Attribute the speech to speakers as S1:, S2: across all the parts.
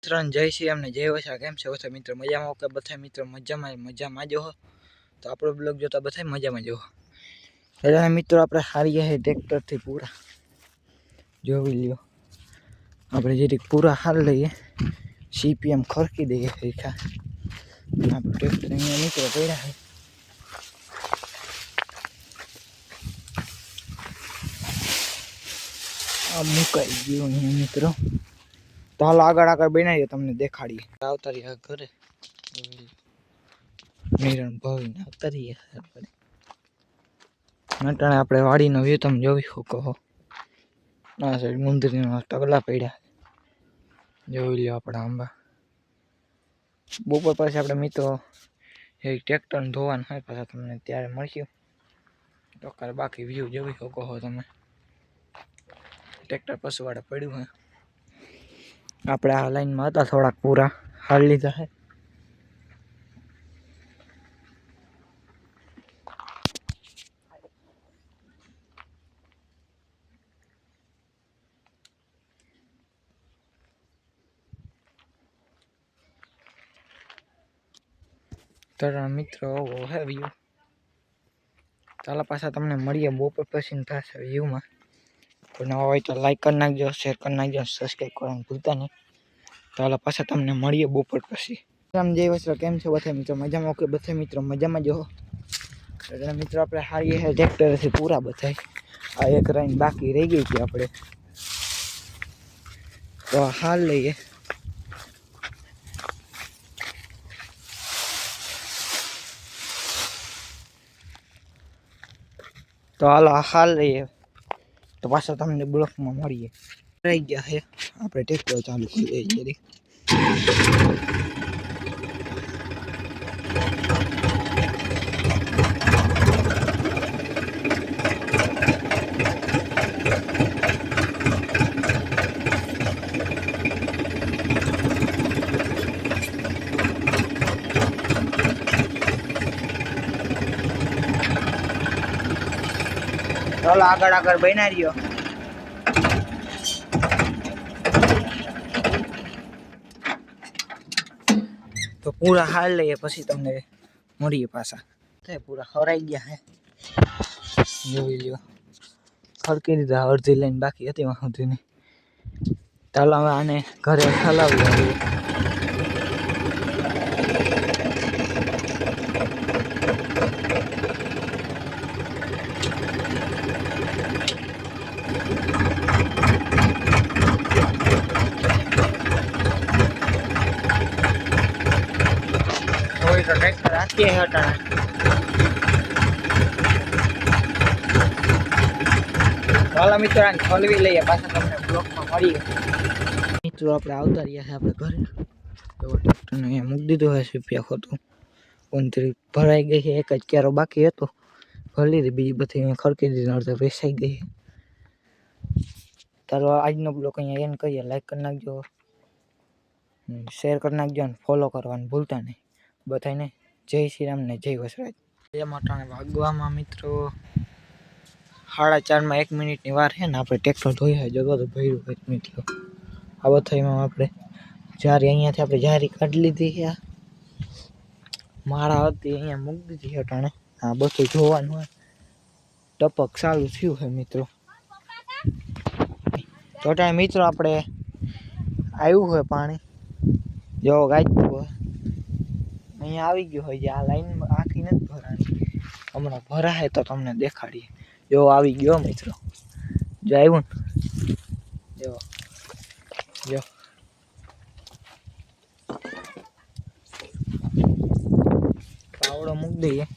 S1: ત્રણ જય શ્રી અમને જય વસા કેમ છે ઓછા મિત્રો મજામાં ઓકે બધા મિત્રો મજામાં જો તો આપણો બ્લોગ જોતા બધા મજામાં જો એટલે મિત્રો આપણે હારી ગયા ટ્રેક્ટરથી પૂરા જોઈ લ્યો આપણે જે પૂરા હાલ લઈએ સીપીએમ ખરકી દઈએ રેખા આપણે ટ્રેક્ટર અહીંયા મિત્રો પડ્યા છે આ મુકાઈ ગયું અહીંયા મિત્રો તો હાલ આગળ બનાવીએ તમને દેખાડીએ આવતા રહ્યા ઘરે નિરણ ભાવીને આવતા રહીએ નટાણે આપણે વાડીનો વ્યૂ તમે જોઈ શકો આ સાઈડ મુંદરીના ટગલા પડ્યા જોઈ લ્યો આપણા આંબા બપોર પછી આપણે મિત્રો એક ટ્રેક્ટરને ધોવાનું હોય પાછા તમને ત્યારે મળશું તો બાકી વ્યૂ જોઈ શકો તમે ટ્રેક્ટર પશુવાળે પડ્યું હોય આપણે આ લાઈનમાં હતા થોડાક પૂરા હાલ લીધા છે તો મિત્રો હે વ્યૂ ચાલો પાછા તમને મળીએ બપોર પછી પાછા વ્યૂમાં તો નવા હોય તો લાઈક કરી નાખજો શેર કરી નાખજો સબસ્ક્રાઈબ કરવાનું ભૂલતા નહીં ચાલો પાછા તમને મળીએ બપોર પછી રામ જય વસ્ત્ર કેમ છો બધા મિત્રો મજામાં ઓકે બધા મિત્રો મજામાં જો મિત્રો આપણે હારીએ છે ટ્રેક્ટરથી પૂરા બધાય આ એક રાઈન બાકી રહી ગઈ હતી આપણે તો હાલ લઈએ તો હાલ લઈએ તો પાછા તમને બ્લોકમાં મળીએ રહી ગયા છે આપણે ટ્રેક્ટર ચાલુ કરી દઈએ છીએ ચાલો આગળ બના રહ્યો તો પૂરા હાલ લઈએ પછી તમને મળીએ પાછા પૂરા હરાઈ ગયા હે જોઈ લ્યો ખડકી દીધા અડધી લાઈન બાકી હતી વાંધી નહીં ચાલો હવે આને ઘરે હલાવી આવીએ તો ટ્રેક્ટર રાખીએ હટાણે ચાલો મિત્રો આને ખોલવી લઈએ પાછા તમને બ્લોકમાં મળીએ મિત્રો આપણે આવતા રહ્યા છે આપણે ઘરે તો ટ્રેક્ટરને અહીંયા મૂકી દીધું હોય રૂપિયા ખોટું કોનથી ભરાઈ ગઈ છે એક જ ક્યારો બાકી હતો ભરી લીધી બીજી બધી અહીંયા ખડકી દીધી અડધા વેસાઈ ગઈ ચાલો આજનો બ્લોક અહીંયા એન્ડ કરીએ લાઈક કરી નાખજો શેર કરી નાખજો અને ફોલો કરવાનું ભૂલતા નહીં બધાને જય શ્રી રામ ને જય વસરાજ એ માટાને વાગવામાં મિત્રો 4:30 1 મિનિટની વાર છે ને આપણે ટ્રેક્ટર ધોઈ જગો તો ભર્યું હોય મિત્રો આ બધામાં આપણે જારી અહીંયાથી આપણે જારી કાઢી લીધી છે માળા હતી અહીંયા મૂકી દીધી હટાણે આ બધું જોવાનું હોય ટપક ચાલુ થયું છે મિત્રો તો ટાઈમ મિત્રો આપણે આવ્યું હોય પાણી જો ગાજતું હોય અહીંયા આવી ગયું હોય જે આ લાઈનમાં આખી નથી ભરાણી હમણાં ભરાય તો તમને દેખાડીએ જો આવી ગયો મિત્રો જો આવ્યું ને જો પાવડો મૂકી દઈએ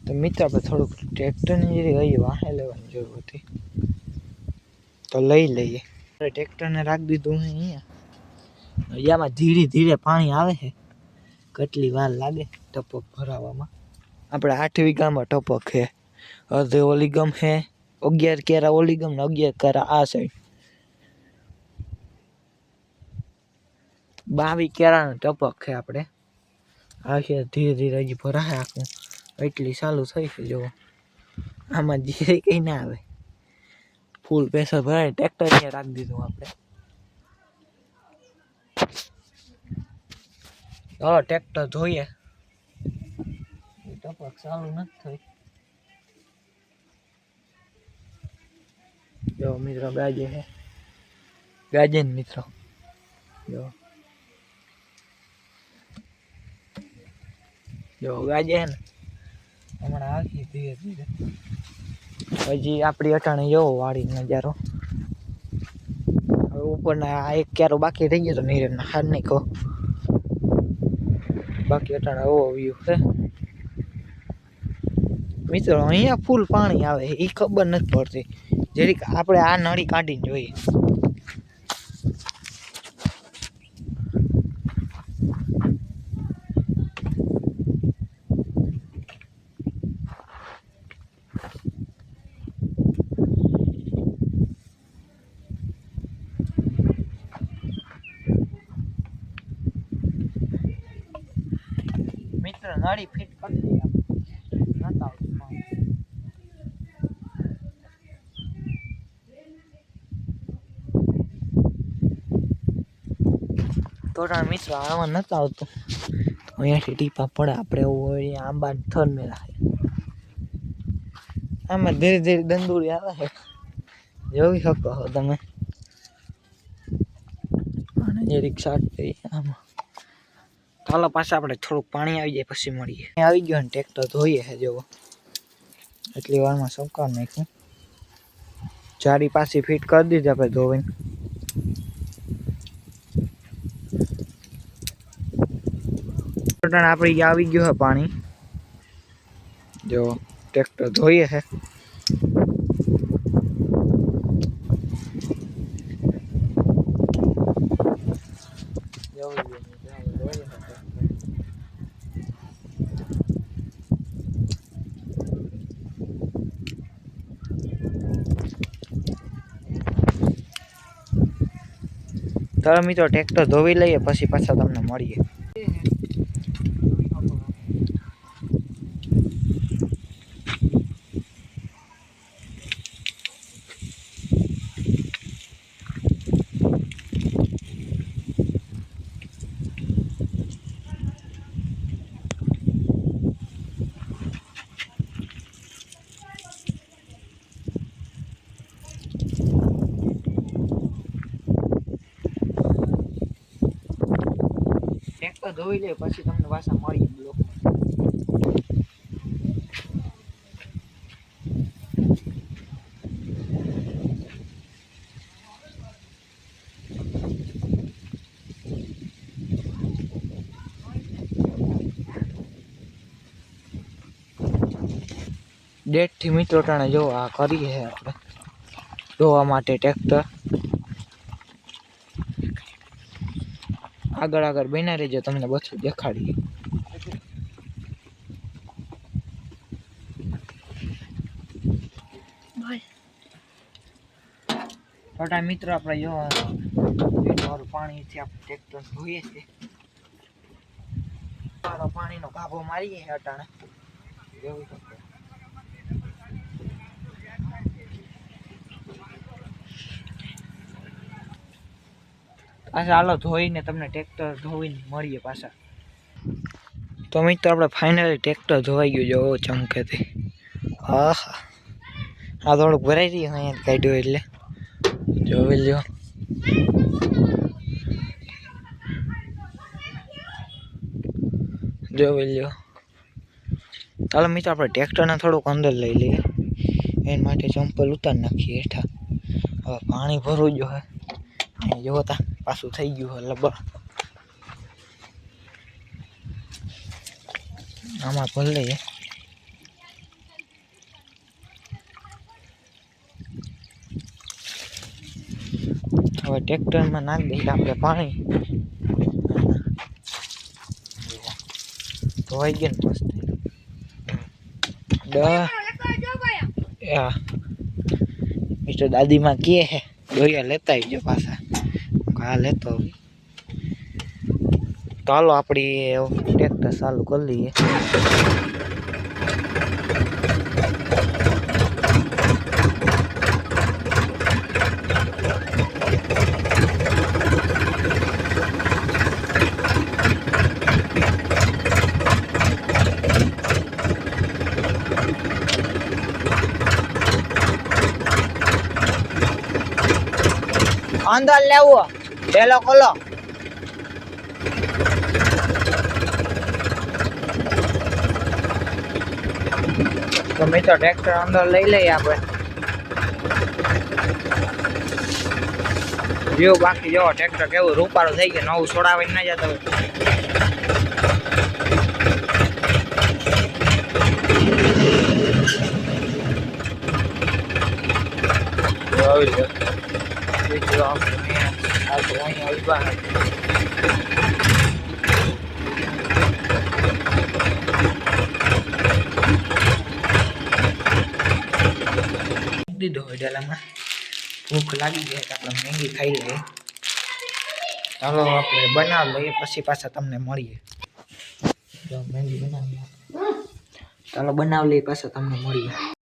S1: તો મિત્ર આપણે થોડુંક ટ્રેક્ટરની જે ગઈ વાહે લેવાની જરૂર હતી તો લઈ લઈએ ટ્રેક્ટરને રાખી દીધું અહીંયા અહીંયામાં ધીરે ધીરે પાણી આવે છે કેટલી વાર લાગે ટપક ભરાવામાં આપણે 8 વીઘામાં ટપક છે અડધે ઓલી ગમ છે 11 કેરા ઓલી ગમ ને 11 કેરા આ સાઈડ 22 કેરાનો ટપક છે આપણે આ છે ધીરે ધીરે હજી ભરાય આખું એટલી ચાલુ થઈ છે જો આમાં ધીરે કંઈ ના આવે ફૂલ પ્રેશર ભરાય ટ્રેક્ટર અહીંયા રાખી દીધું આપણે ચાલો ટ્રેક્ટર જોઈએ ટપક ચાલુ નથી થઈ જો મિત્રો ગાજે છે ગાજે ને મિત્રો જો જો ગાજે ને હમણાં આવી ધીરે ધીરે હજી આપણી અટાણે જોવો વાડી નજારો હવે ઉપરના આ એક ક્યારો બાકી રહી ગયો તો નીરજના હાર નહીં કહો બાકી અટાણે એવો વ્યૂ છે મિત્રો અહીંયા ફૂલ પાણી આવે એ ખબર નથી પડતી જરીક આપણે આ નળી કાઢીને જોઈએ મિત્રો નળી ફિટ કરી દઈએ નતા થોડા મિત્રો આમાં નતા આવતું તો અહીંયાથી ટીપા પડે આપણે એવું હોય આંબા થર મેળા આમાં ધીરે ધીરે દંદુરી આવે છે જોઈ શકો છો તમે અને જે રિક્ષા આમાં ચાલો પાછા આપણે થોડુંક પાણી આવી જાય પછી મળીએ આવી ગયો ને ટ્રેક્ટર ધોઈએ છે જોવો એટલી વારમાં સવકાર નાખ્યું જારી પાછી ફિટ કરી દીધી આપણે ધોઈને આપણે આવી ગયું છે પાણી જો ટ્રેક્ટર ધોઈએ છે ચાલો મિત્રો ટ્રેક્ટર ધોવી લઈએ પછી પાછા તમને મળીએ ટ્રેક્ટર ધોઈ લે પછી તમને પાછા મળીએ બ્લોક ડેટ થી મિત્રો ટાણે જો આ કરીએ આપણે ધોવા માટે ટ્રેક્ટર આગળ આગળ બના રહેજો તમને બધું દેખાડીએ છોટા મિત્રો આપણે જો પાણીથી આપણે ટ્રેક્ટર ધોઈએ છીએ પાણીનો ગાભો મારીએ અટાણે જોઈ શકો પાછા હાલો ધોઈને તમને ટ્રેક્ટર ધોઈને મળીએ પાછા તો મિત્રો આપણે ફાઇનલી ટ્રેક્ટર ધોવાઈ ગયું જો ચમકેથી હા આ થોડુંક ભરાઈ રહ્યું અહીંયા કાઢ્યું એટલે જોઈ લ્યો જોઈ લ્યો ચાલો મિત્રો આપણે ટ્રેક્ટરને થોડુંક અંદર લઈ લઈએ એના માટે ચંપલ ઉતારી નાખીએ હેઠા હવે પાણી ભરવું જો હે જોતા પાછું થઈ ગયું હે લબર આમાં ભર લઈએ હવે ટ્રેક્ટરમાં નાખી દઈએ આપણે પાણી ધોવાઈ ગયા ને મસ્ત મિસ્ટર દાદીમાં કે હે દોયા લેતા આવજો પાછા હા લેતો ચાલો આપણી મોટર ચાલુ કરી લઈએ. અંદર લેવો ડેલો ખોલો. તો મિત્રો ટ્રેક્ટર અંદર લઈ લઈએ આપણે. વ્યૂ બાકી જો ટ્રેક્ટર કેવું રૂપાળું થઈ ગયું, નવું છોડાવીને ના જતા હોય. દીધો હોય ડેલામાં. ભૂખ લાગી ગઈ તો આપણે મેગી ખાઈ લઈએ. ચાલો આપણે બનાવી લઈએ પછી પાછા તમને મળીએ. મેગી બનાવી ચાલો બનાવી લઈએ પાછા તમને મળીએ.